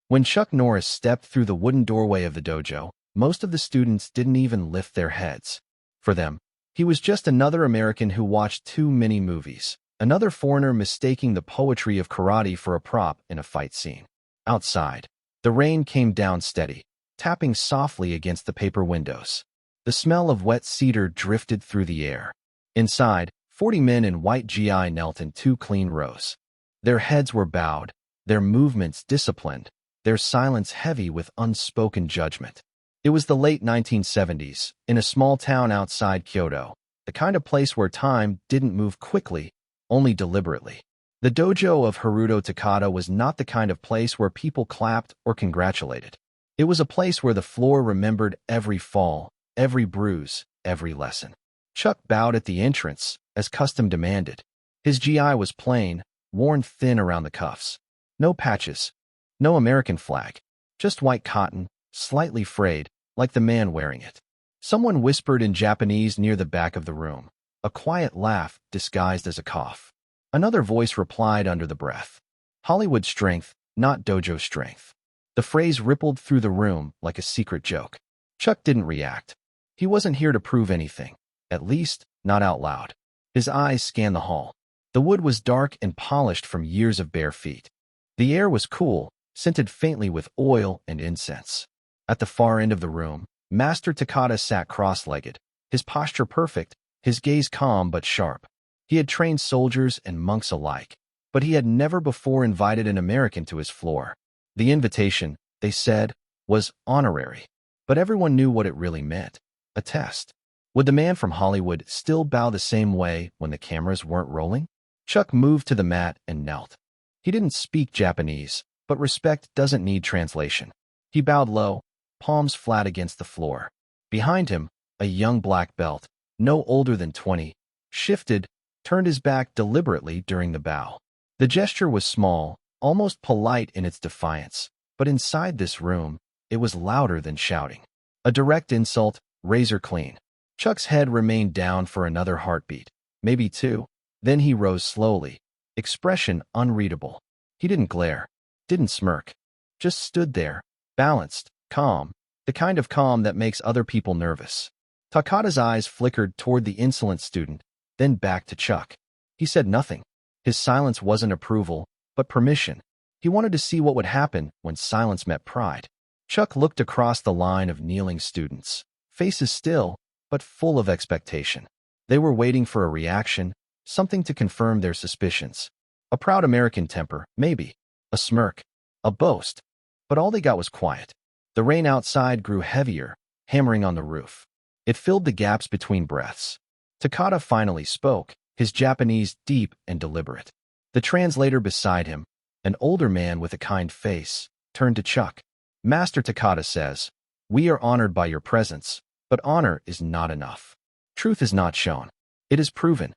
When Chuck Norris stepped through the wooden doorway of the dojo, most of the students didn't even lift their heads. For them, he was just another American who watched too many movies, another foreigner mistaking the poetry of karate for a prop in a fight scene. Outside, the rain came down steady, tapping softly against the paper windows. The smell of wet cedar drifted through the air. Inside, 40 men in white GI knelt in 2 clean rows. Their heads were bowed, their movements disciplined, their silence heavy with unspoken judgment. It was the late 1970s, in a small town outside Kyoto, the kind of place where time didn't move quickly, only deliberately. The dojo of Haruto Takada was not the kind of place where people clapped or congratulated. It was a place where the floor remembered every fall, every bruise, every lesson. Chuck bowed at the entrance, as custom demanded. His GI was plain, worn thin around the cuffs. No patches, no American flag, just white cotton, slightly frayed, like the man wearing it. Someone whispered in Japanese near the back of the room, a quiet laugh disguised as a cough. Another voice replied under the breath. Hollywood strength, not dojo strength. The phrase rippled through the room like a secret joke. Chuck didn't react. He wasn't here to prove anything, at least, not out loud. His eyes scanned the hall. The wood was dark and polished from years of bare feet. The air was cool, scented faintly with oil and incense. At the far end of the room, Master Takada sat cross-legged, his posture perfect, his gaze calm but sharp. He had trained soldiers and monks alike, but he had never before invited an American to his floor. The invitation, they said, was honorary, but everyone knew what it really meant. A test. Would the man from Hollywood still bow the same way when the cameras weren't rolling? Chuck moved to the mat and knelt. He didn't speak Japanese, but respect doesn't need translation. He bowed low, palms flat against the floor. Behind him, a young black belt, no older than 20, shifted, turned his back deliberately during the bow. The gesture was small, almost polite in its defiance, but inside this room, it was louder than shouting. A direct insult, razor clean. Chuck's head remained down for another heartbeat, maybe 2. Then he rose slowly, expression unreadable. He didn't glare, didn't smirk, just stood there, balanced, calm, the kind of calm that makes other people nervous. Takada's eyes flickered toward the insolent student, then back to Chuck. He said nothing. His silence wasn't approval, but permission. He wanted to see what would happen when silence met pride. Chuck looked across the line of kneeling students, faces still, but full of expectation. They were waiting for a reaction, something to confirm their suspicions. A proud American temper, maybe. A smirk. A boast. But all they got was quiet. The rain outside grew heavier, hammering on the roof. It filled the gaps between breaths. Takada finally spoke, his Japanese deep and deliberate. The translator beside him, an older man with a kind face, turned to Chuck. Master Takada says, "We are honored by your presence, but honor is not enough. Truth is not shown. It is proven."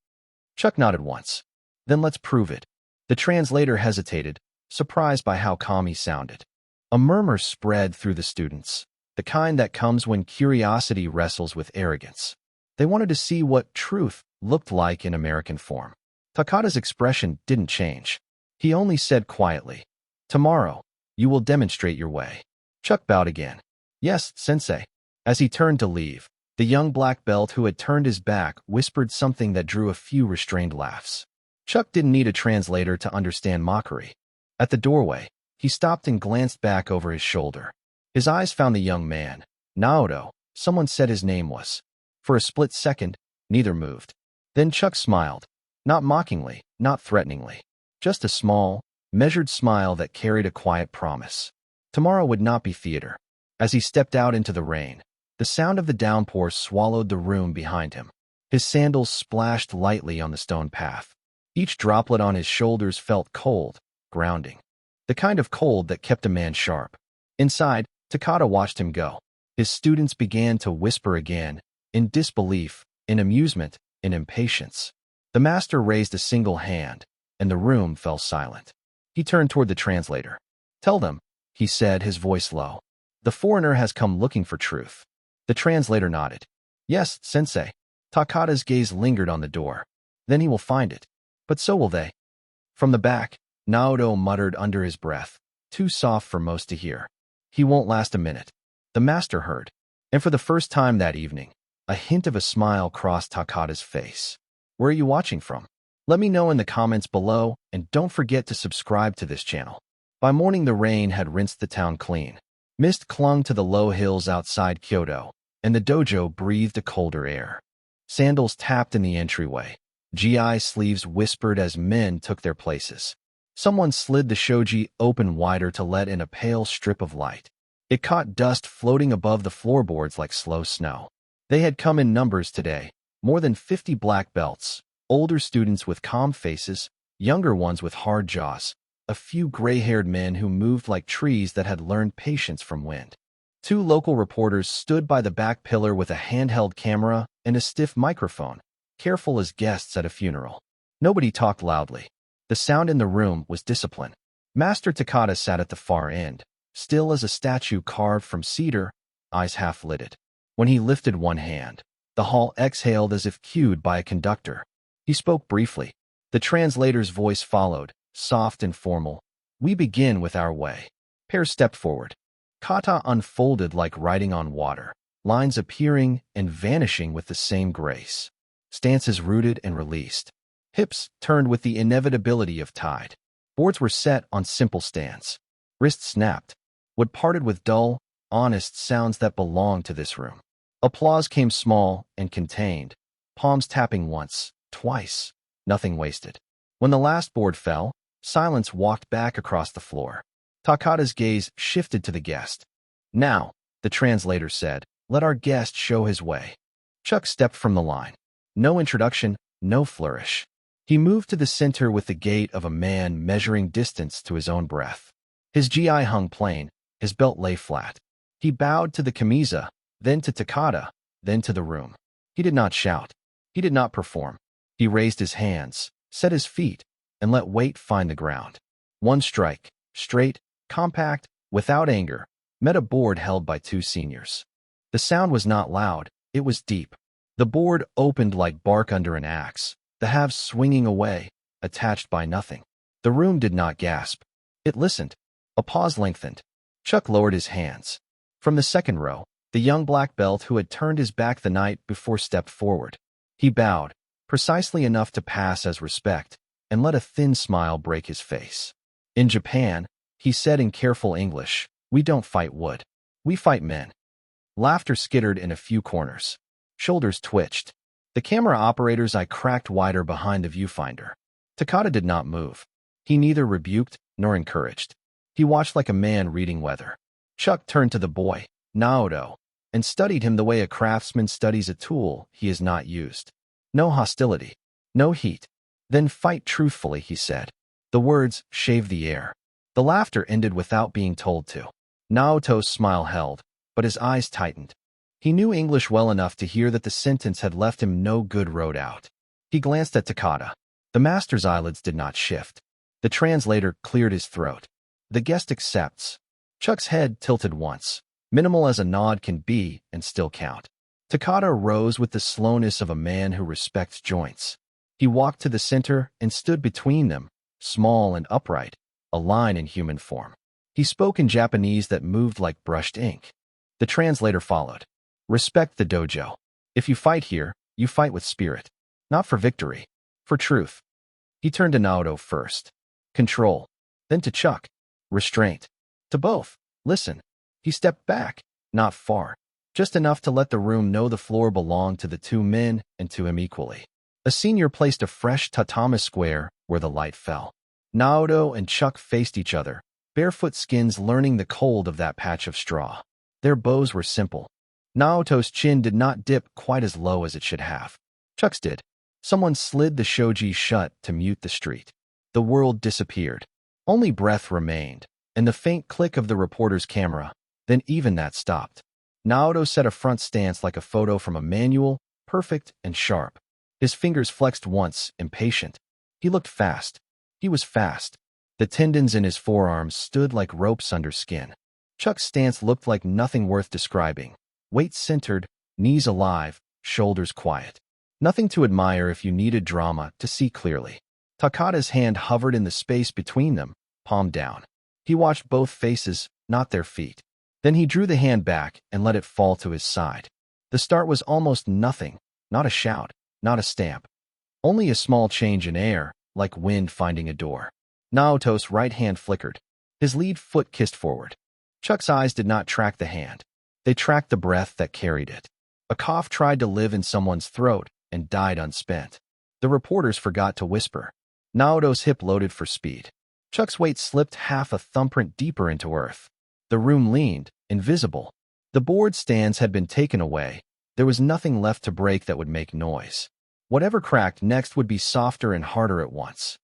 Chuck nodded once. "Then let's prove it." The translator hesitated, surprised by how calm he sounded. A murmur spread through the students, the kind that comes when curiosity wrestles with arrogance. They wanted to see what truth looked like in American form. Takada's expression didn't change. He only said quietly, "Tomorrow, you will demonstrate your way." Chuck bowed again. "Yes, sensei." As he turned to leave, the young black belt who had turned his back whispered something that drew a few restrained laughs. Chuck didn't need a translator to understand mockery. At the doorway, he stopped and glanced back over his shoulder. His eyes found the young man, Naoto. Someone said his name was. For a split second, neither moved. Then Chuck smiled, not mockingly, not threateningly, just a small, measured smile that carried a quiet promise. Tomorrow would not be theater. As he stepped out into the rain, the sound of the downpour swallowed the room behind him. His sandals splashed lightly on the stone path. Each droplet on his shoulders felt cold, grounding. The kind of cold that kept a man sharp. Inside, Takada watched him go. His students began to whisper again, in disbelief, in amusement, in impatience. The master raised a single hand, and the room fell silent. He turned toward the translator. "Tell them," he said, his voice low. "The foreigner has come looking for truth." The translator nodded. "Yes, sensei." Takada's gaze lingered on the door. "Then he will find it. But so will they." From the back, Naoto muttered under his breath, too soft for most to hear. He won't last a minute. The master heard. And for the first time that evening, a hint of a smile crossed Takada's face. Where are you watching from? Let me know in the comments below, and don't forget to subscribe to this channel. By morning, the rain had rinsed the town clean. Mist clung to the low hills outside Kyoto, and the dojo breathed a colder air. Sandals tapped in the entryway. GI sleeves whispered as men took their places. Someone slid the shoji open wider to let in a pale strip of light. It caught dust floating above the floorboards like slow snow. They had come in numbers today, more than 50 black belts, older students with calm faces, younger ones with hard jaws, a few gray-haired men who moved like trees that had learned patience from wind. 2 local reporters stood by the back pillar with a handheld camera and a stiff microphone, careful as guests at a funeral. Nobody talked loudly. The sound in the room was discipline. Master Takada sat at the far end, still as a statue carved from cedar, eyes half-lidded. When he lifted one hand, the hall exhaled as if cued by a conductor. He spoke briefly. The translator's voice followed, soft and formal. We begin with our way. Pair stepped forward. Kata unfolded like writing on water, lines appearing and vanishing with the same grace. Stances rooted and released. Hips turned with the inevitability of tide. Boards were set on simple stance. Wrists snapped. What parted with dull, honest sounds that belonged to this room. Applause came small and contained, palms tapping once, twice, nothing wasted. When the last board fell, silence walked back across the floor. Takada's gaze shifted to the guest. Now, the translator said, let our guest show his way. Chuck stepped from the line. No introduction, no flourish. He moved to the center with the gait of a man measuring distance to his own breath. His GI hung plain, his belt lay flat. He bowed to the Kamiza, then to Takada, then to the room. He did not shout. He did not perform. He raised his hands, set his feet, and let weight find the ground. One strike, straight, compact, without anger, met a board held by 2 seniors. The sound was not loud, it was deep. The board opened like bark under an axe, the halves swinging away, attached by nothing. The room did not gasp. It listened. A pause lengthened. Chuck lowered his hands. From the second row, the young black belt who had turned his back the night before stepped forward. He bowed, precisely enough to pass as respect, and let a thin smile break his face. In Japan, he said in careful English, we don't fight wood. We fight men. Laughter skittered in a few corners. Shoulders twitched. The camera operator's eye cracked wider behind the viewfinder. Takada did not move. He neither rebuked nor encouraged. He watched like a man reading weather. Chuck turned to the boy, Naoto, and studied him the way a craftsman studies a tool he has not used. No hostility. No heat. Then fight truthfully, he said. The words shaved the air. The laughter ended without being told to. Naoto's smile held, but his eyes tightened. He knew English well enough to hear that the sentence had left him no good road out. He glanced at Takada. The master's eyelids did not shift. The translator cleared his throat. The guest accepts. Chuck's head tilted once, minimal as a nod can be and still count. Takada rose with the slowness of a man who respects joints. He walked to the center and stood between them, small and upright, a line in human form. He spoke in Japanese that moved like brushed ink. The translator followed. Respect the dojo. If you fight here, you fight with spirit. Not for victory. For truth. He turned to Naoto first. Control. Then to Chuck. Restraint. To both. Listen. He stepped back. Not far. Just enough to let the room know the floor belonged to the 2 men and to him equally. A senior placed a fresh tatami square where the light fell. Naoto and Chuck faced each other, barefoot skins learning the cold of that patch of straw. Their bows were simple. Naoto's chin did not dip quite as low as it should have. Chuck's did. Someone slid the shoji shut to mute the street. The world disappeared. Only breath remained, and the faint click of the reporter's camera. Then even that stopped. Naoto set a front stance like a photo from a manual, perfect and sharp. His fingers flexed once, impatient. He looked fast. He was fast. The tendons in his forearms stood like ropes under skin. Chuck's stance looked like nothing worth describing. Weight centered, knees alive, shoulders quiet. Nothing to admire if you needed drama to see clearly. Takada's hand hovered in the space between them, palm down. He watched both faces, not their feet. Then he drew the hand back and let it fall to his side. The start was almost nothing, not a shout, not a stamp. Only a small change in air, like wind finding a door. Naoto's right hand flickered. His lead foot kissed forward. Chuck's eyes did not track the hand. They tracked the breath that carried it. A cough tried to live in someone's throat and died unspent. The reporters forgot to whisper. Naoto's hip loaded for speed. Chuck's weight slipped half a thumbprint deeper into earth. The room leaned, invisible. The board stands had been taken away. There was nothing left to break that would make noise. Whatever cracked next would be softer and harder at once.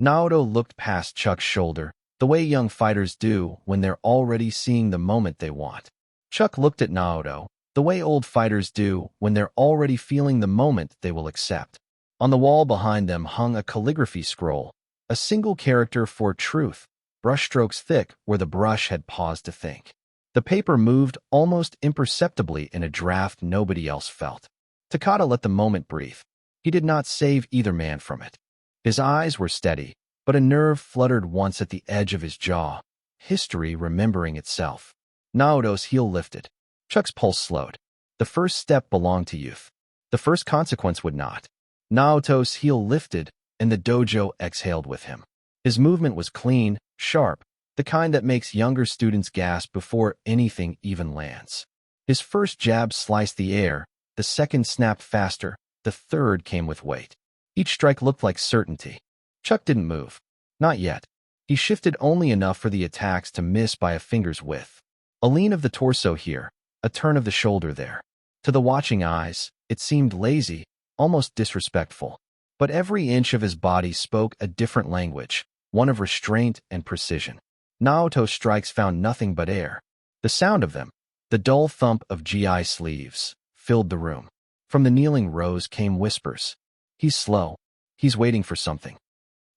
Naoto looked past Chuck's shoulder, the way young fighters do when they're already seeing the moment they want. Chuck looked at Naoto, the way old fighters do when they're already feeling the moment they will accept. On the wall behind them hung a calligraphy scroll, a single character for truth, brushstrokes thick where the brush had paused to think. The paper moved almost imperceptibly in a draft nobody else felt. Takada let the moment breathe. He did not save either man from it. His eyes were steady, but a nerve fluttered once at the edge of his jaw, history remembering itself. Naoto's heel lifted. Chuck's pulse slowed. The first step belonged to youth. The first consequence would not. Naoto's heel lifted, and the dojo exhaled with him. His movement was clean, sharp, the kind that makes younger students gasp before anything even lands. His first jab sliced the air, the second snapped faster, the third came with weight. Each strike looked like certainty. Chuck didn't move. Not yet. He shifted only enough for the attacks to miss by a finger's width. A lean of the torso here, a turn of the shoulder there. To the watching eyes, it seemed lazy, almost disrespectful. But every inch of his body spoke a different language, one of restraint and precision. Naoto's strikes found nothing but air. The sound of them, the dull thump of GI sleeves, filled the room. From the kneeling rows came whispers. He's slow. He's waiting for something.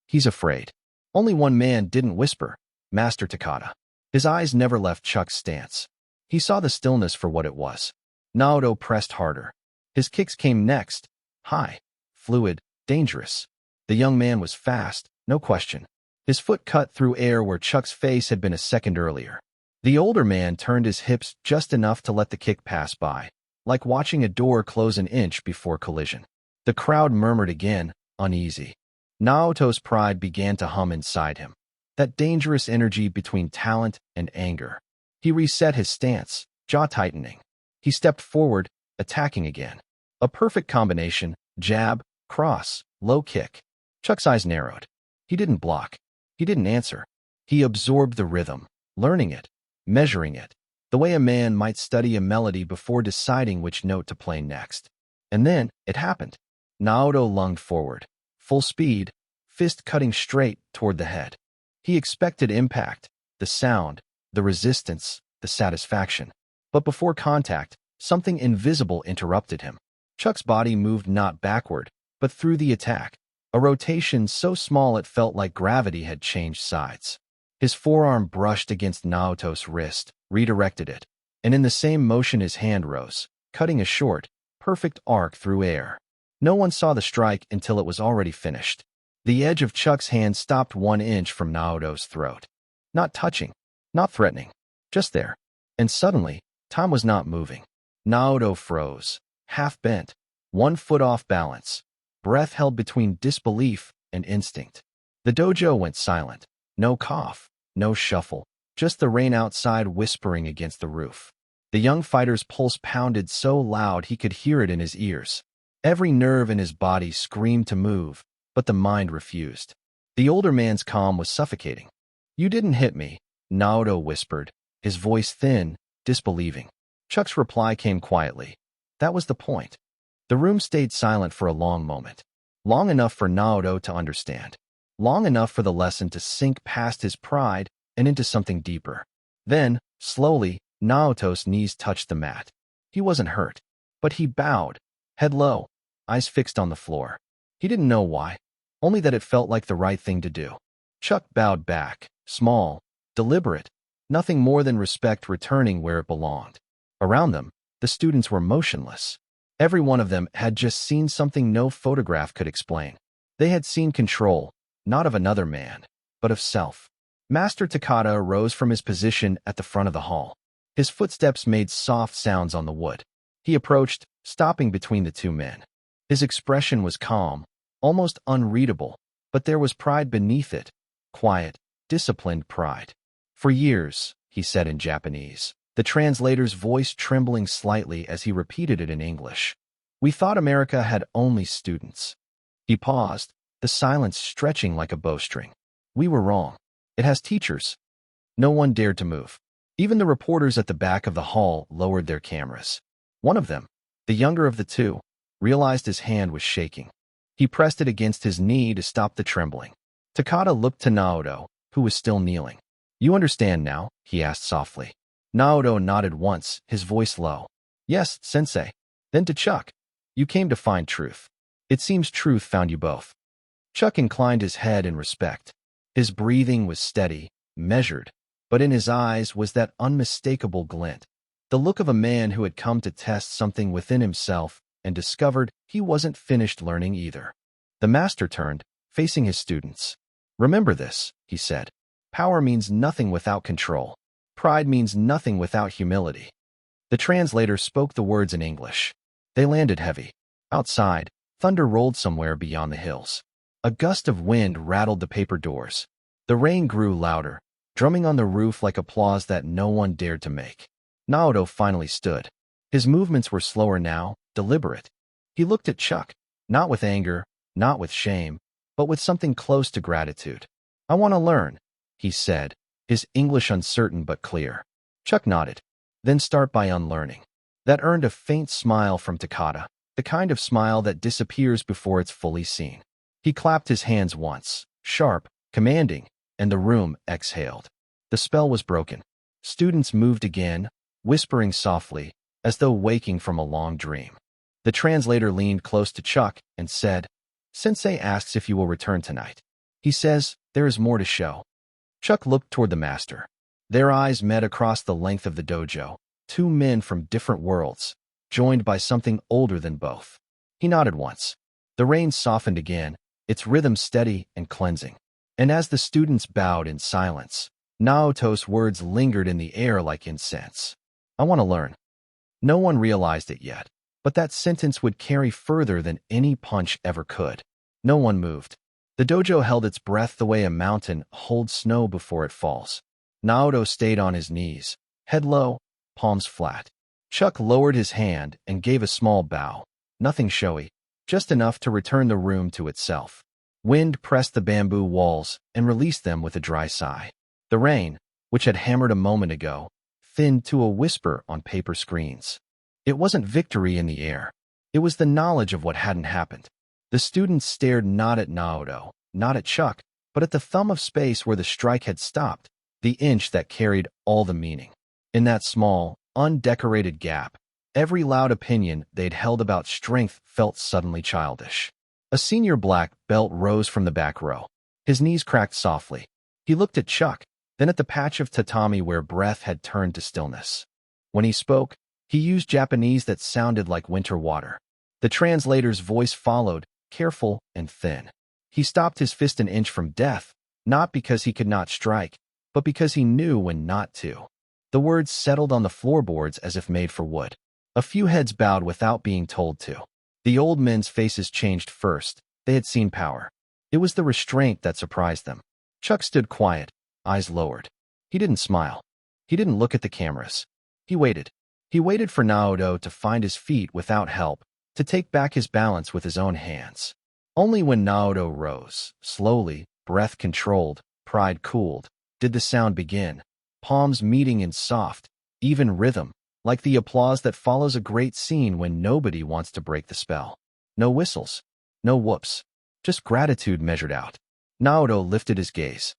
He's afraid. Only one man didn't whisper, Master Takada. His eyes never left Chuck's stance. He saw the stillness for what it was. Naoto pressed harder. His kicks came next, high, fluid, dangerous. The young man was fast, no question. His foot cut through air where Chuck's face had been a second earlier. The older man turned his hips just enough to let the kick pass by, like watching a door close an inch before collision. The crowd murmured again, uneasy. Naoto's pride began to hum inside him. That dangerous energy between talent and anger. He reset his stance, jaw tightening. He stepped forward, attacking again. A perfect combination, jab, cross, low kick. Chuck's eyes narrowed. He didn't block. He didn't answer. He absorbed the rhythm, learning it, measuring it, the way a man might study a melody before deciding which note to play next. And then it happened. Naoto lunged forward, full speed, fist cutting straight toward the head. He expected impact, the sound, the resistance, the satisfaction. But before contact, something invisible interrupted him. Chuck's body moved not backward, but through the attack, a rotation so small it felt like gravity had changed sides. His forearm brushed against Naoto's wrist, redirected it, and in the same motion his hand rose, cutting a short, perfect arc through air. No one saw the strike until it was already finished. The edge of Chuck's hand stopped 1 inch from Naoto's throat. Not touching, not threatening, just there. And suddenly, time was not moving. Naoto froze, half bent, 1 foot off balance, breath held between disbelief and instinct. The dojo went silent. No cough, no shuffle, just the rain outside whispering against the roof. The young fighter's pulse pounded so loud he could hear it in his ears. Every nerve in his body screamed to move, but the mind refused. The older man's calm was suffocating. "You didn't hit me," Naoto whispered, his voice thin, disbelieving. Chuck's reply came quietly. That was the point. The room stayed silent for a long moment. Long enough for Naoto to understand. Long enough for the lesson to sink past his pride and into something deeper. Then, slowly, Naoto's knees touched the mat. He wasn't hurt, but he bowed, head low, eyes fixed on the floor. He didn't know why, only that it felt like the right thing to do. Chuck bowed back, small, deliberate, nothing more than respect returning where it belonged. Around them, the students were motionless. Every one of them had just seen something no photograph could explain. They had seen control, not of another man, but of self. Master Takata arose from his position at the front of the hall. His footsteps made soft sounds on the wood. He approached, stopping between the two men. His expression was calm, almost unreadable, but there was pride beneath it. Quiet, disciplined pride. "For years," he said in Japanese, the translator's voice trembling slightly as he repeated it in English. "We thought America had only students." He paused, the silence stretching like a bowstring. "We were wrong. It has teachers." No one dared to move. Even the reporters at the back of the hall lowered their cameras. One of them, the younger of the two, realized his hand was shaking. He pressed it against his knee to stop the trembling. Takata looked to Naoto, who was still kneeling. "You understand now?" he asked softly. Naoto nodded once, his voice low. "Yes, sensei." Then to Chuck, "You came to find truth. It seems truth found you both." Chuck inclined his head in respect. His breathing was steady, measured, but in his eyes was that unmistakable glint, the look of a man who had come to test something within himself and discovered he wasn't finished learning either. The master turned, facing his students. "Remember this," he said. "Power means nothing without control. Pride means nothing without humility." The translator spoke the words in English. They landed heavy. Outside, thunder rolled somewhere beyond the hills. A gust of wind rattled the paper doors. The rain grew louder, drumming on the roof like applause that no one dared to make. Naoto finally stood. His movements were slower now, deliberate. He looked at Chuck, not with anger, not with shame, but with something close to gratitude. "I want to learn," he said, his English uncertain but clear. Chuck nodded. "Then start by unlearning." That earned a faint smile from Takata, the kind of smile that disappears before it's fully seen. He clapped his hands once, sharp, commanding, and the room exhaled. The spell was broken. Students moved again, whispering softly, as though waking from a long dream. The translator leaned close to Chuck and said, "Sensei asks if you will return tonight. He says there is more to show." Chuck looked toward the master. Their eyes met across the length of the dojo, two men from different worlds, joined by something older than both. He nodded once. The rain softened again, its rhythm steady and cleansing. And as the students bowed in silence, Naoto's words lingered in the air like incense. "I want to learn." No one realized it yet, but that sentence would carry further than any punch ever could. No one moved. The dojo held its breath the way a mountain holds snow before it falls. Naoto stayed on his knees, head low, palms flat. Chuck lowered his hand and gave a small bow, nothing showy, just enough to return the room to itself. Wind pressed the bamboo walls and released them with a dry sigh. The rain, which had hammered a moment ago, thinned to a whisper on paper screens. It wasn't victory in the air. It was the knowledge of what hadn't happened. The students stared not at Naoto, not at Chuck, but at the thumb of space where the strike had stopped, the inch that carried all the meaning. In that small, undecorated gap, every loud opinion they'd held about strength felt suddenly childish. A senior black belt rose from the back row. His knees cracked softly. He looked at Chuck, then at the patch of tatami where breath had turned to stillness. When he spoke, he used Japanese that sounded like winter water. The translator's voice followed, careful and thin. He stopped his fist an inch from death, not because he could not strike, but because he knew when not to. The words settled on the floorboards as if made for wood. A few heads bowed without being told to. The old men's faces changed first. They had seen power. It was the restraint that surprised them. Chuck stood quiet, eyes lowered. He didn't smile. He didn't look at the cameras. He waited. He waited for Naoto to find his feet without help, to take back his balance with his own hands. Only when Naoto rose, slowly, breath controlled, pride cooled, did the sound begin, palms meeting in soft, even rhythm, like the applause that follows a great scene when nobody wants to break the spell. No whistles, no whoops, just gratitude measured out. Naoto lifted his gaze.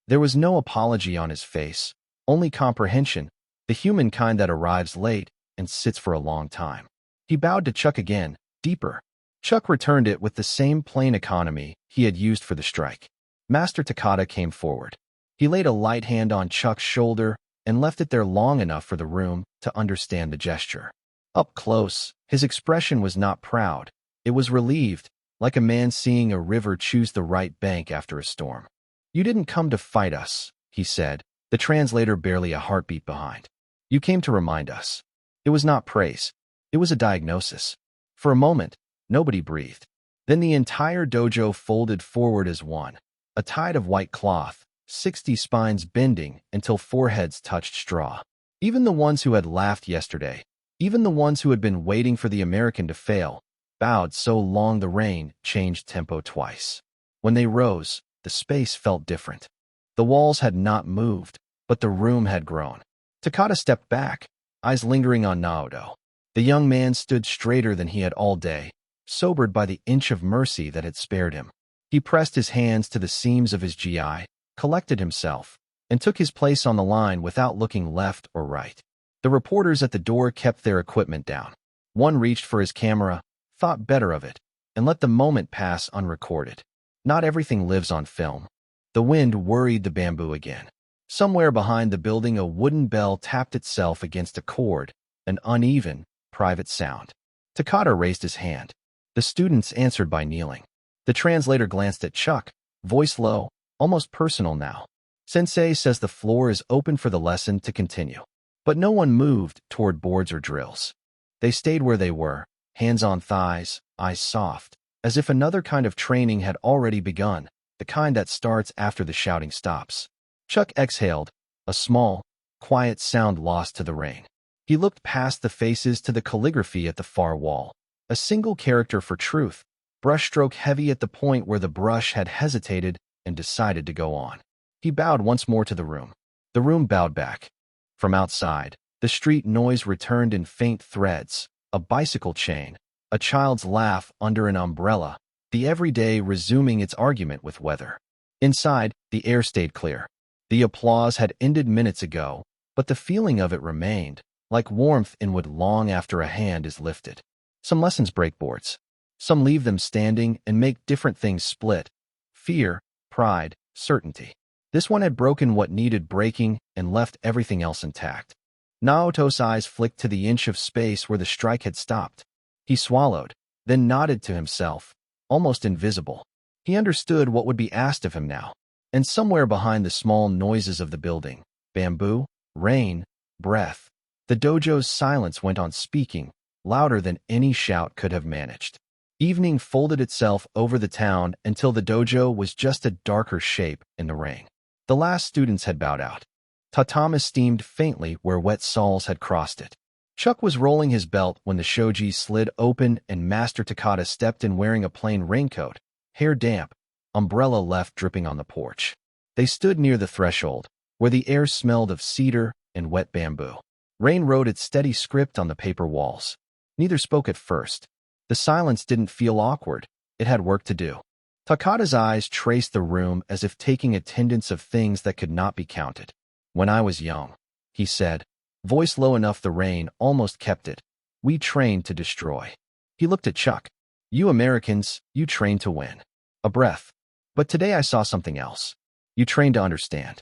There was no apology on his face, only comprehension, the human kind that arrives late and sits for a long time. He bowed to Chuck again, deeper. Chuck returned it with the same plain economy he had used for the strike. Master Takata came forward. He laid a light hand on Chuck's shoulder and left it there long enough for the room to understand the gesture. Up close, his expression was not proud. It was relieved, like a man seeing a river choose the right bank after a storm. "You didn't come to fight us," he said, the translator barely a heartbeat behind. You came to remind us. It was not praise. It was a diagnosis. For a moment, nobody breathed. Then the entire dojo folded forward as one, a tide of white cloth, 60 spines bending until foreheads touched straw. Even the ones who had laughed yesterday, even the ones who had been waiting for the American to fail, bowed so long the rain changed tempo twice. When they rose, the space felt different. The walls had not moved, but the room had grown. Takata stepped back, eyes lingering on Naoto. The young man stood straighter than he had all day, sobered by the inch of mercy that had spared him. He pressed his hands to the seams of his gi, collected himself, and took his place on the line without looking left or right. The reporters at the door kept their equipment down. One reached for his camera, thought better of it, and let the moment pass unrecorded. Not everything lives on film. The wind worried the bamboo again. Somewhere behind the building a wooden bell tapped itself against a cord, an uneven, private sound. Takata raised his hand. The students answered by kneeling. The translator glanced at Chuck, voice low, almost personal now. Sensei says the floor is open for the lesson to continue. But no one moved toward boards or drills. They stayed where they were, hands on thighs, eyes soft, as if another kind of training had already begun, the kind that starts after the shouting stops. Chuck exhaled, a small, quiet sound lost to the rain. He looked past the faces to the calligraphy at the far wall. A single character for truth, brushstroke heavy at the point where the brush had hesitated and decided to go on. He bowed once more to the room. The room bowed back. From outside, the street noise returned in faint threads, a bicycle chain, a child's laugh under an umbrella, the everyday resuming its argument with weather. Inside, the air stayed clear. The applause had ended minutes ago, but the feeling of it remained, like warmth in wood long after a hand is lifted. Some lessons break boards. Some leave them standing and make different things split. Fear, pride, certainty. This one had broken what needed breaking and left everything else intact. Naoto's eyes flicked to the inch of space where the strike had stopped. He swallowed, then nodded to himself, almost invisible. He understood what would be asked of him now. And somewhere behind the small noises of the building, bamboo, rain, breath, the dojo's silence went on speaking, louder than any shout could have managed. Evening folded itself over the town until the dojo was just a darker shape in the rain. The last students had bowed out. Tatama steamed faintly where wet soles had crossed it. Chuck was rolling his belt when the shoji slid open and Master Takata stepped in wearing a plain raincoat, hair damp, umbrella left dripping on the porch. They stood near the threshold, where the air smelled of cedar and wet bamboo. Rain wrote its steady script on the paper walls. Neither spoke at first. The silence didn't feel awkward. It had work to do. Takata's eyes traced the room as if taking attendance of things that could not be counted. When I was young, he said, voice low enough the rain almost kept it. We trained to destroy. He looked at Chuck. You Americans, you train to win. A breath. But today I saw something else. You train to understand.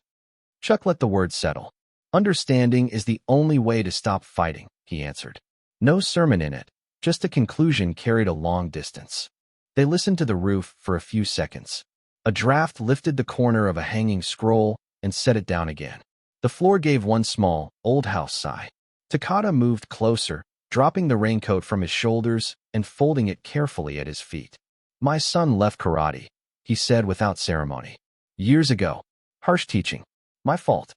Chuck let the words settle. Understanding is the only way to stop fighting, he answered. No sermon in it, just a conclusion carried a long distance. They listened to the roof for a few seconds. A draft lifted the corner of a hanging scroll and set it down again. The floor gave one small, old house sigh. Takata moved closer, dropping the raincoat from his shoulders and folding it carefully at his feet. My son left karate, he said without ceremony. Years ago. Harsh teaching. My fault.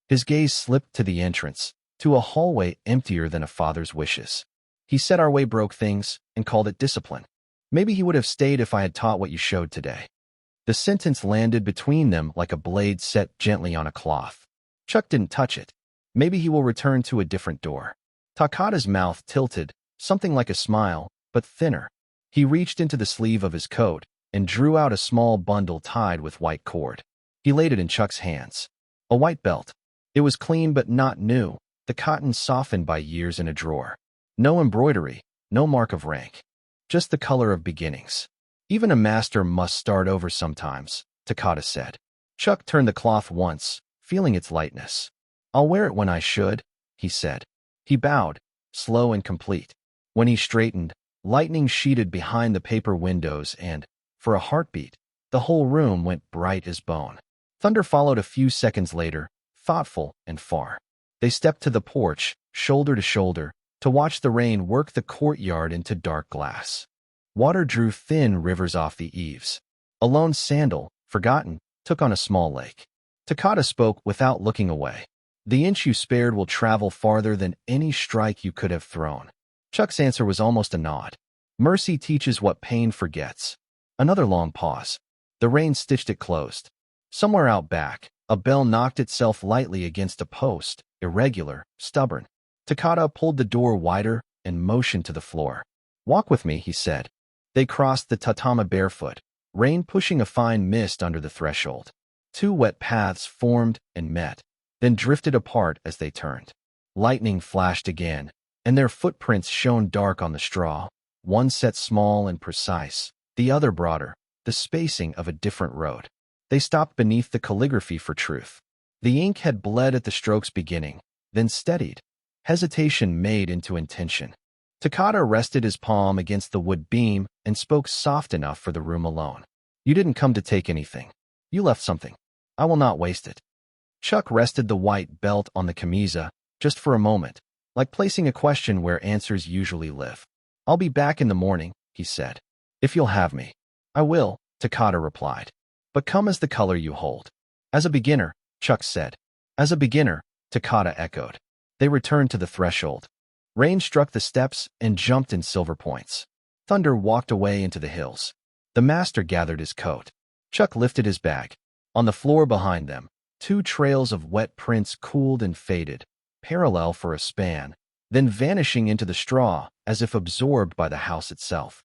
His gaze slipped to the entrance, to a hallway emptier than a father's wishes. He said our way broke things and called it discipline. Maybe he would have stayed if I had taught what you showed today. The sentence landed between them like a blade set gently on a cloth. Chuck didn't touch it. Maybe he will return to a different door. Takata's mouth tilted, something like a smile, but thinner. He reached into the sleeve of his coat and drew out a small bundle tied with white cord. He laid it in Chuck's hands. A white belt. It was clean but not new, the cotton softened by years in a drawer. No embroidery, no mark of rank. Just the color of beginnings. Even a master must start over sometimes, Takata said. Chuck turned the cloth once, feeling its lightness. I'll wear it when I should, he said. He bowed, slow and complete. When he straightened, lightning sheeted behind the paper windows and, for a heartbeat, the whole room went bright as bone. Thunder followed a few seconds later, thoughtful and far. They stepped to the porch, shoulder to shoulder, to watch the rain work the courtyard into dark glass. Water drew thin rivers off the eaves. A lone sandal, forgotten, took on a small lake. Takata spoke without looking away. The inch you spared will travel farther than any strike you could have thrown. Chuck's answer was almost a nod. Mercy teaches what pain forgets. Another long pause. The rain stitched it closed. Somewhere out back, a bell knocked itself lightly against a post, irregular, stubborn. Takata pulled the door wider and motioned to the floor. "Walk with me," he said. They crossed the tatami barefoot, rain pushing a fine mist under the threshold. Two wet paths formed and met, then drifted apart as they turned. Lightning flashed again, and their footprints shone dark on the straw, one set small and precise, the other broader, the spacing of a different road. They stopped beneath the calligraphy for truth. The ink had bled at the stroke's beginning, then steadied. Hesitation made into intention. Takata rested his palm against the wood beam and spoke soft enough for the room alone. "You didn't come to take anything. You left something. I will not waste it." Chuck rested the white belt on the camisa, just for a moment, like placing a question where answers usually live. "I'll be back in the morning," he said. "If you'll have me." "I will," Takata replied. "But come as the color you hold." "As a beginner," Chuck said. "As a beginner," Takata echoed. They returned to the threshold. Rain struck the steps and jumped in silver points. Thunder walked away into the hills. The master gathered his coat. Chuck lifted his bag. On the floor behind them, two trails of wet prints cooled and faded, parallel for a span, then vanishing into the straw as if absorbed by the house itself.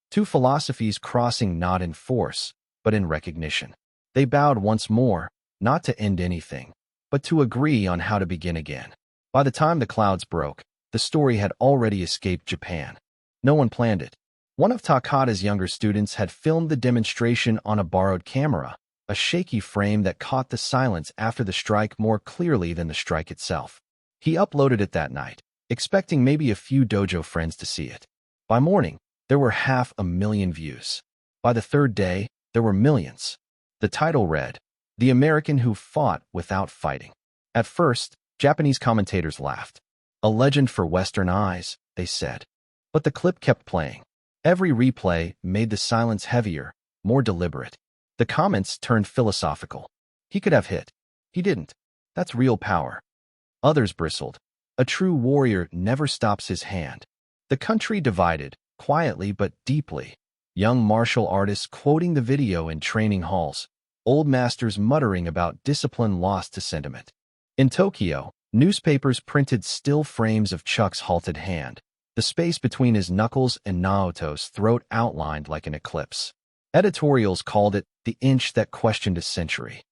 Two philosophies crossing not in force, but in recognition. They bowed once more, not to end anything, but to agree on how to begin again. By the time the clouds broke, the story had already escaped Japan. No one planned it. One of Takata's younger students had filmed the demonstration on a borrowed camera, a shaky frame that caught the silence after the strike more clearly than the strike itself. He uploaded it that night, expecting maybe a few dojo friends to see it. By morning, there were 500,000 views. By the third day, there were millions. The title read, "The American Who Fought Without Fighting." At first, Japanese commentators laughed. "A legend for Western eyes," they said. But the clip kept playing. Every replay made the silence heavier, more deliberate. The comments turned philosophical. "He could have hit. He didn't. That's real power." Others bristled. "A true warrior never stops his hand." The country divided, quietly but deeply. Young martial artists quoting the video in training halls, old masters muttering about discipline lost to sentiment. In Tokyo, newspapers printed still frames of Chuck's halted hand, the space between his knuckles and Naoto's throat outlined like an eclipse. Editorials called it the inch that questioned a century.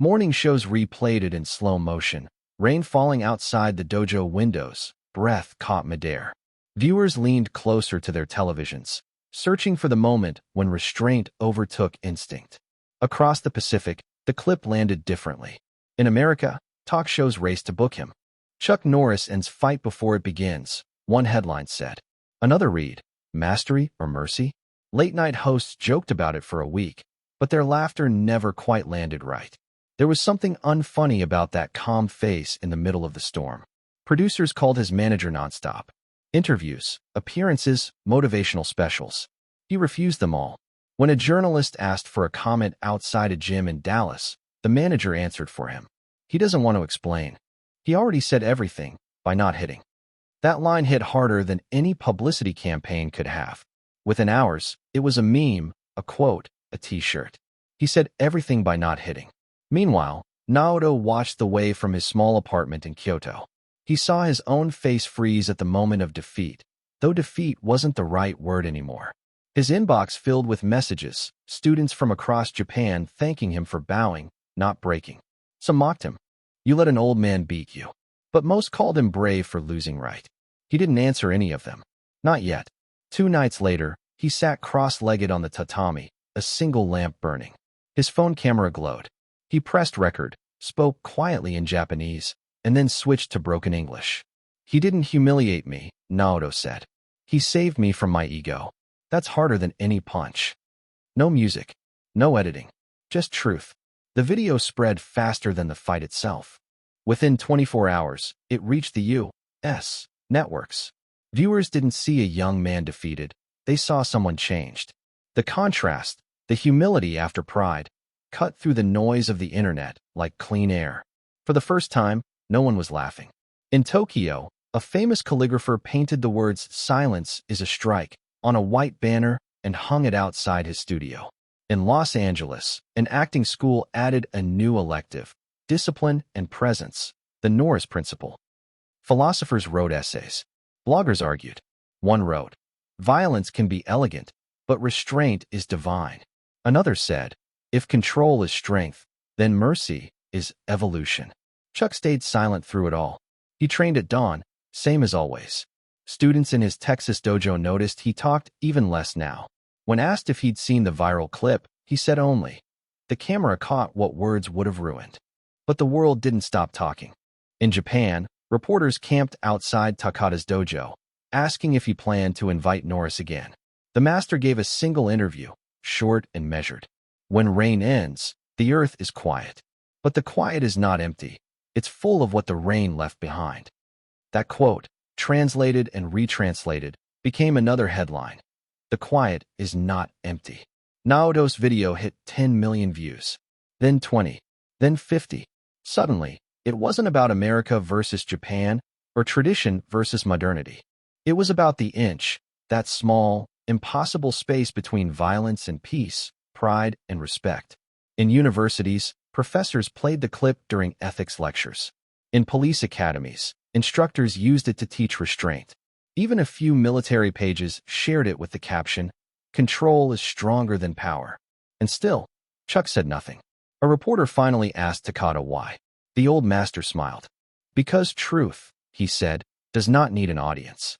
Morning shows replayed it in slow motion, rain falling outside the dojo windows, breath caught midair. Viewers leaned closer to their televisions, searching for the moment when restraint overtook instinct. Across the Pacific, the clip landed differently. In America, talk shows raced to book him. "Chuck Norris ends fight before it begins," one headline said. Another read, "Mastery or Mercy?" Late-night hosts joked about it for a week, but their laughter never quite landed right. There was something unfunny about that calm face in the middle of the storm. Producers called his manager nonstop. Interviews, appearances, motivational specials. He refused them all. When a journalist asked for a comment outside a gym in Dallas, the manager answered for him. "He doesn't want to explain. He already said everything by not hitting." That line hit harder than any publicity campaign could have. Within hours, it was a meme, a quote, a t-shirt. He said everything by not hitting. Meanwhile, Naoto watched the way from his small apartment in Kyoto. He saw his own face freeze at the moment of defeat, though defeat wasn't the right word anymore. His inbox filled with messages, students from across Japan thanking him for bowing, not breaking. Some mocked him. "You let an old man beat you." But most called him brave for losing right. He didn't answer any of them. Not yet. 2 nights later, he sat cross-legged on the tatami, a single lamp burning. His phone camera glowed. He pressed record, spoke quietly in Japanese, and then switched to broken English. "He didn't humiliate me," Naoto said. "He saved me from my ego. That's harder than any punch." No music. No editing. Just truth. The video spread faster than the fight itself. Within 24 hours, it reached the U.S. networks. Viewers didn't see a young man defeated. They saw someone changed. The contrast, the humility after pride, cut through the noise of the internet like clean air. For the first time, no one was laughing. In Tokyo, a famous calligrapher painted the words "Silence is a strike" on a white banner and hung it outside his studio. In Los Angeles, an acting school added a new elective, discipline and presence, the Norris principle. Philosophers wrote essays. Bloggers argued. One wrote, "Violence can be elegant, but restraint is divine." Another said, "If control is strength, then mercy is evolution." Chuck stayed silent through it all. He trained at dawn, same as always. Students in his Texas dojo noticed he talked even less now. When asked if he'd seen the viral clip, he said only, "The camera caught what words would have ruined." But the world didn't stop talking. In Japan, reporters camped outside Takada's dojo, asking if he planned to invite Norris again. The master gave a single interview, short and measured. "When rain ends, the earth is quiet. But the quiet is not empty. It's full of what the rain left behind." That quote, translated and retranslated, became another headline. The quiet is not empty. Naoto's video hit 10 million views. Then 20. Then 50. Suddenly, it wasn't about America versus Japan or tradition versus modernity. It was about the inch, that small, impossible space between violence and peace, pride and respect. In universities, professors played the clip during ethics lectures. In police academies, instructors used it to teach restraint. Even a few military pages shared it with the caption, "Control is stronger than power." And still, Chuck said nothing. A reporter finally asked Takada why. The old master smiled. "Because truth," he said, "does not need an audience."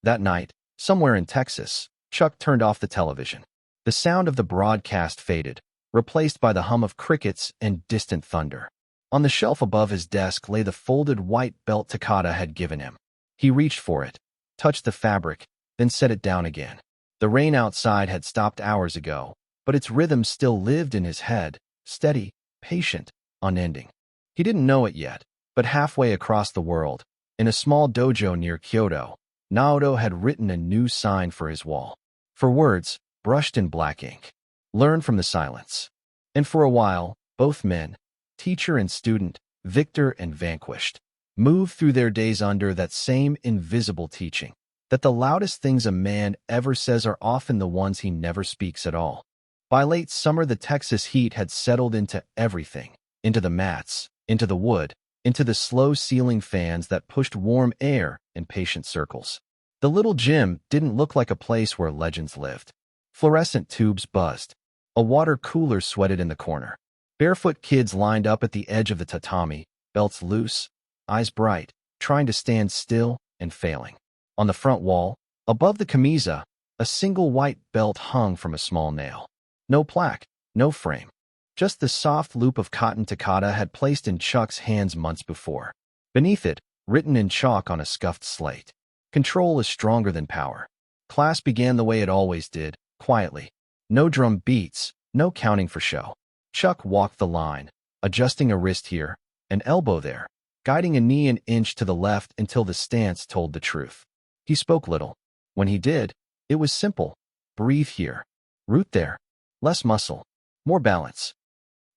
That night, somewhere in Texas, Chuck turned off the television. The sound of the broadcast faded, replaced by the hum of crickets and distant thunder. On the shelf above his desk lay the folded white belt Takada had given him. He reached for it, touched the fabric, then set it down again. The rain outside had stopped hours ago, but its rhythm still lived in his head, steady, patient, unending. He didn't know it yet, but halfway across the world, in a small dojo near Kyoto, Naoto had written a new sign for his wall. For words, brushed in black ink. "Learn from the silence." And for a while, both men, teacher and student, victor and vanquished, moved through their days under that same invisible teaching, that the loudest things a man ever says are often the ones he never speaks at all. By late summer, the Texas heat had settled into everything, into the mats, into the wood, into the slow ceiling fans that pushed warm air in patient circles. The little gym didn't look like a place where legends lived. Fluorescent tubes buzzed. A water cooler sweated in the corner. Barefoot kids lined up at the edge of the tatami, belts loose, eyes bright, trying to stand still and failing. On the front wall, above the camisa, a single white belt hung from a small nail. No plaque, no frame. Just the soft loop of cotton Takada had placed in Chuck's hands months before. Beneath it, written in chalk on a scuffed slate, "Control is stronger than power." Class began the way it always did, quietly. No drum beats, no counting for show. Chuck walked the line, adjusting a wrist here, an elbow there, guiding a knee an inch to the left until the stance told the truth. He spoke little. When he did, it was simple. Breathe here. Root there. Less muscle. More balance.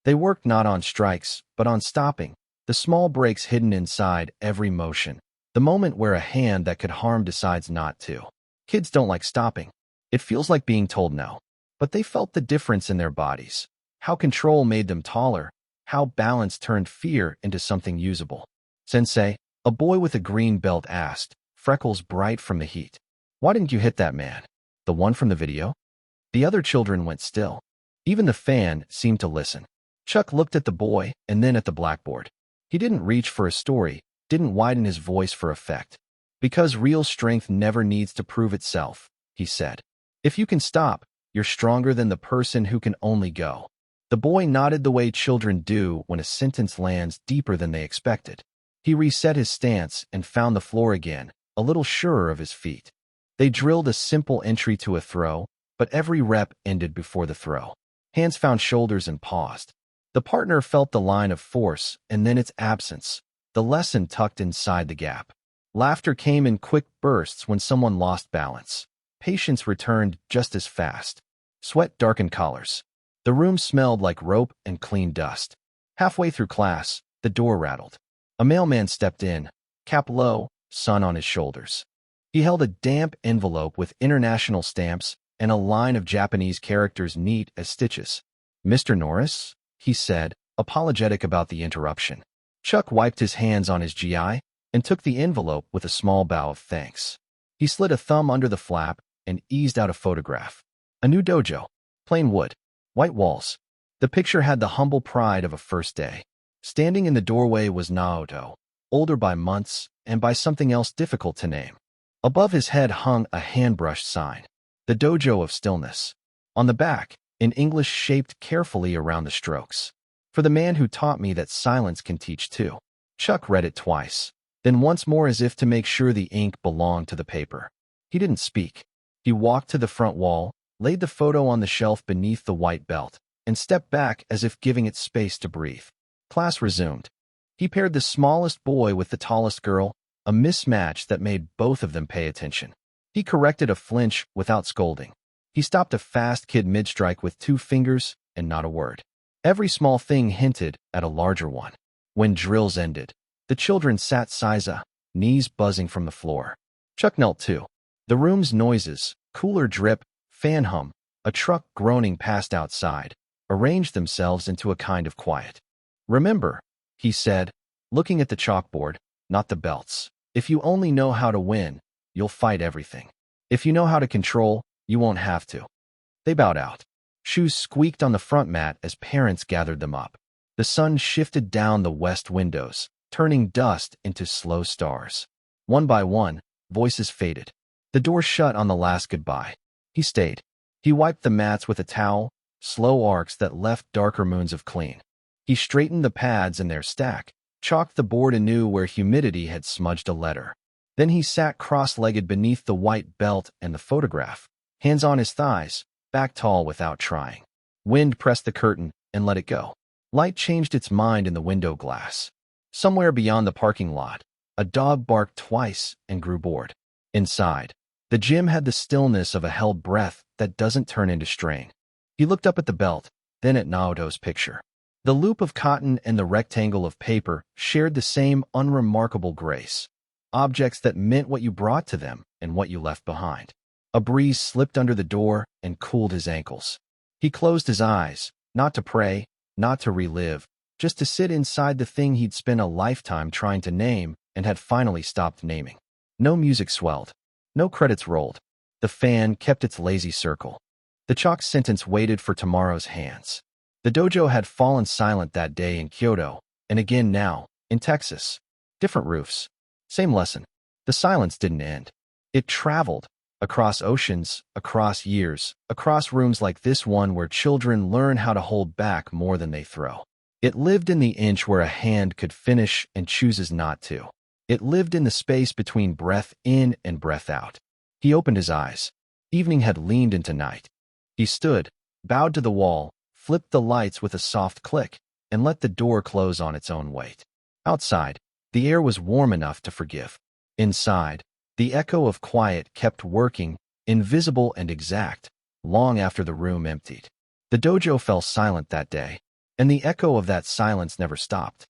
They worked not on strikes, but on stopping, the small breaks hidden inside every motion, the moment where a hand that could harm decides not to. Kids don't like stopping. It feels like being told no. But they felt the difference in their bodies. How control made them taller. How balance turned fear into something usable. "Sensei," a boy with a green belt asked, freckles bright from the heat. "Why didn't you hit that man? The one from the video?" The other children went still. Even the fan seemed to listen. Chuck looked at the boy and then at the blackboard. He didn't reach for a story, didn't widen his voice for effect. "Because real strength never needs to prove itself," he said. "If you can stop, you're stronger than the person who can only go." The boy nodded the way children do when a sentence lands deeper than they expected. He reset his stance and found the floor again, a little surer of his feet. They drilled a simple entry to a throw, but every rep ended before the throw. Hands found shoulders and paused. The partner felt the line of force and then its absence, the lesson tucked inside the gap. Laughter came in quick bursts when someone lost balance. Patience returned just as fast. Sweat darkened collars. The room smelled like rope and clean dust. Halfway through class, the door rattled. A mailman stepped in, cap low, sun on his shoulders. He held a damp envelope with international stamps and a line of Japanese characters neat as stitches. "Mr. Norris?" he said, apologetic about the interruption. Chuck wiped his hands on his GI and took the envelope with a small bow of thanks. He slid a thumb under the flap and eased out a photograph. A new dojo. Plain wood. White walls. The picture had the humble pride of a first day. Standing in the doorway was Naoto, older by months and by something else difficult to name. Above his head hung a hand-brushed sign, the Dojo of Stillness. On the back, in English shaped carefully around the strokes. "For the man who taught me that silence can teach too." Chuck read it twice, then once more as if to make sure the ink belonged to the paper. He didn't speak. He walked to the front wall, laid the photo on the shelf beneath the white belt, and stepped back as if giving it space to breathe. Class resumed. He paired the smallest boy with the tallest girl, a mismatch that made both of them pay attention. He corrected a flinch without scolding. He stopped a fast kid mid-strike with 2 fingers and not a word. Every small thing hinted at a larger one. When drills ended, the children sat seiza, knees buzzing from the floor. Chuck knelt too. The room's noises, cooler drip, fan hum, a truck groaning past outside, arranged themselves into a kind of quiet. "Remember," he said, looking at the chalkboard, "not the belts. If you only know how to win, you'll fight everything. If you know how to control, you won't have to." They bowed out. Shoes squeaked on the front mat as parents gathered them up. The sun shifted down the west windows, turning dust into slow stars. One by one, voices faded. The door shut on the last goodbye. He stayed. He wiped the mats with a towel, slow arcs that left darker moons of clean. He straightened the pads in their stack, chalked the board anew where humidity had smudged a letter. Then he sat cross-legged beneath the white belt and the photograph, hands on his thighs, back tall without trying. Wind pressed the curtain and let it go. Light changed its mind in the window glass. Somewhere beyond the parking lot, a dog barked twice and grew bored. Inside, the gym had the stillness of a held breath that doesn't turn into strain. He looked up at the belt, then at Naoto's picture. The loop of cotton and the rectangle of paper shared the same unremarkable grace. Objects that meant what you brought to them and what you left behind. A breeze slipped under the door and cooled his ankles. He closed his eyes, not to pray, not to relive, just to sit inside the thing he'd spent a lifetime trying to name and had finally stopped naming. No music swelled. No credits rolled. The fan kept its lazy circle. The chalk sentence waited for tomorrow's hands. The dojo had fallen silent that day in Kyoto, and again now, in Texas. Different roofs. Same lesson. The silence didn't end. It traveled. Across oceans, across years, across rooms like this one where children learn how to hold back more than they throw. It lived in the inch where a hand could finish and chooses not to. It lived in the space between breath in and breath out. He opened his eyes. Evening had leaned into night. He stood, bowed to the wall, flipped the lights with a soft click, and let the door close on its own weight. Outside, the air was warm enough to forgive. Inside, the echo of quiet kept working, invisible and exact, long after the room emptied. The dojo fell silent that day, and the echo of that silence never stopped.